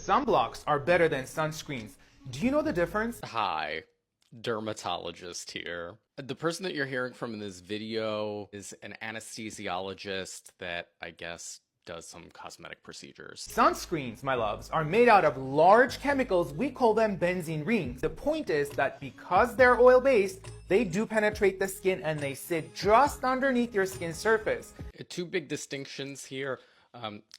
Sunblocks are better than sunscreens. Do you know the difference? Hi, dermatologist here. The person that you're hearing from in this video is an anesthesiologist that I guess does some cosmetic procedures. Sunscreens, my loves, are made out of large chemicals. We call them benzene rings. The point is that because they're oil-based, they do penetrate the skin and they sit just underneath your skin surface. Two big distinctions here.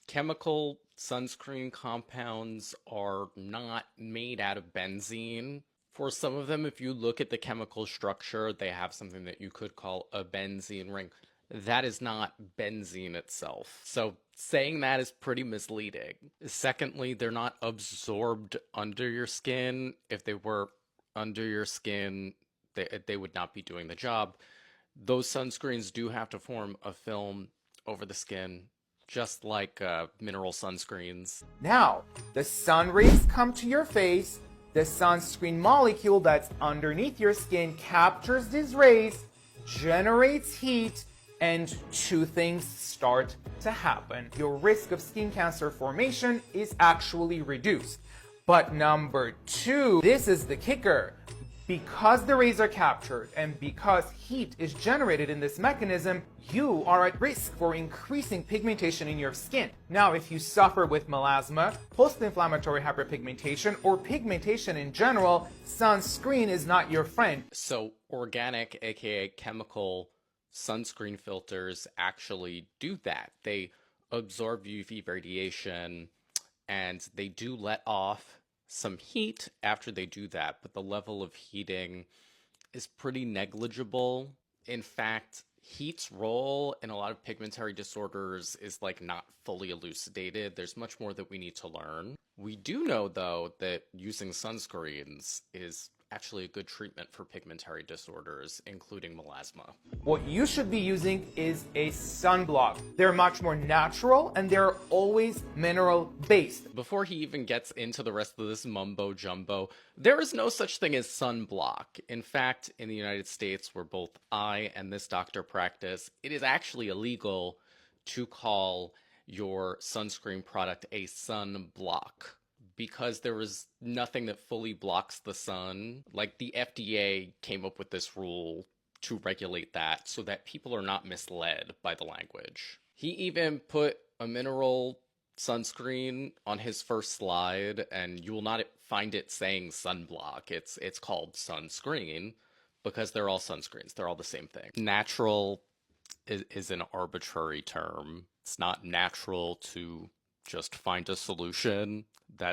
Chemical sunscreen compounds are not made out of benzene. For some of them, if you look at the chemical structure, they have something that you could call a benzene ring. That is not benzene itself. So saying that is pretty misleading. Secondly, they're not absorbed under your skin. If they were under your skin, they would not be doing the job. Those sunscreens do have to form a film over the skin, just like mineral sunscreens. Now, the sun rays come to your face. The sunscreen molecule that's underneath your skin captures these rays, generates heat, and two things start to happen. Your risk of skin cancer formation is actually reduced. But number two, this is the kicker. Because the rays are captured and because heat is generated in this mechanism, you are at risk for increasing pigmentation in your skin. Now, if you suffer with melasma, post-inflammatory hyperpigmentation, or pigmentation in general, sunscreen is not your friend. So organic, aka chemical, sunscreen filters actually do that. They absorb UV radiation and they do let off some heat after they do that, but the level of heating is pretty negligible. In fact, heat's role in a lot of pigmentary disorders is like not fully elucidated. There's much more that we need to learn. We do know though that using sunscreens is actually a good treatment for pigmentary disorders, including melasma. What you should be using is a sunblock. They're much more natural and they're always mineral based. Before he even gets into the rest of this mumbo jumbo, there is no such thing as sunblock. In fact, in the United States, where both I and this doctor practice, it is actually illegal to call your sunscreen product a sunblock, because there is nothing that fully blocks the sun. Like, the FDA came up with this rule to regulate that so that people are not misled by the language. He even put a mineral sunscreen on his first slide, and you will not find it saying sunblock. It's called SunSCREEN because they're all sunscreens. They're all the same thing. Natural is an arbitrary term. It's not natural to just find a solution that